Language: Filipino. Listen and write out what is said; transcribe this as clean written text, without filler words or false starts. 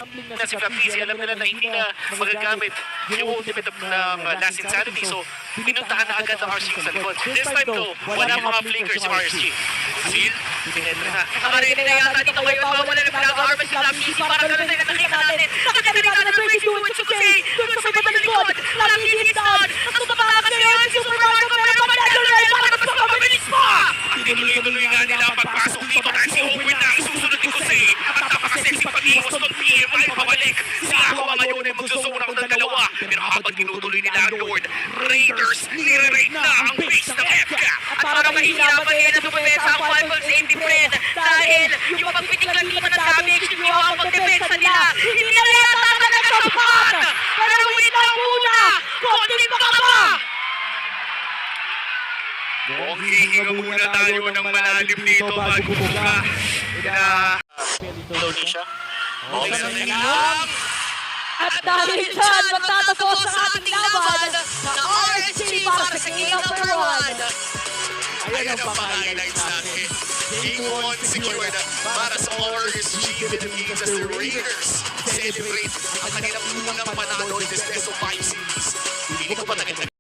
na si Flappy, alam nila na hindi na magagamit yung ultimate ng Last Insanity. So, pinuntahan na agad ng RSG sa likod. This time though, wala mga flickers yung RSG. Seal, pinetra na. Nakarinig na yata dito ngayon, wala na pinag-harvest si Flappy. Parang gano'n tayo nakita natin. Nakita natin 22 at Chukusei. Doon sa may bandang likod. Flappy is down. Ang tumakas na yun. Super Mario pa rin. Pag-natural para magpapabilis pa. Tinuloy-tuloy nga nila ang pagpasok dito dahil si Owen na ang susunod ni Jose. At napakasexy pag-iwas ng PMI pabalik. Si Aqua ngayon ay magsusunak ng dalawa. Pero habang tinutuloy nila ang Lord, Raiders, nire-raid na ang base ng FCAP. At para mahihirapan din na sumipesa ang 5 safety friend. Dahil yung pagpitiklan nila ng damage, yung ang pag-defensa nila. Hindi na yata talaga sapat. Pero wait lang muna. Konting baka pa. Mukhang hihinga muna tayo ng malalim dito bago bumuka. Indonesia. Okay na lang. At dahil dyan, magtatapos sa ating laban ng RSG para sa game number 1. Ayan ang pang-highlights natin. Game 1 secured para sa RSG Philippines as the Raiders celebrate ang kanilang unang panalo in this best of 5 series. Hindi ko pa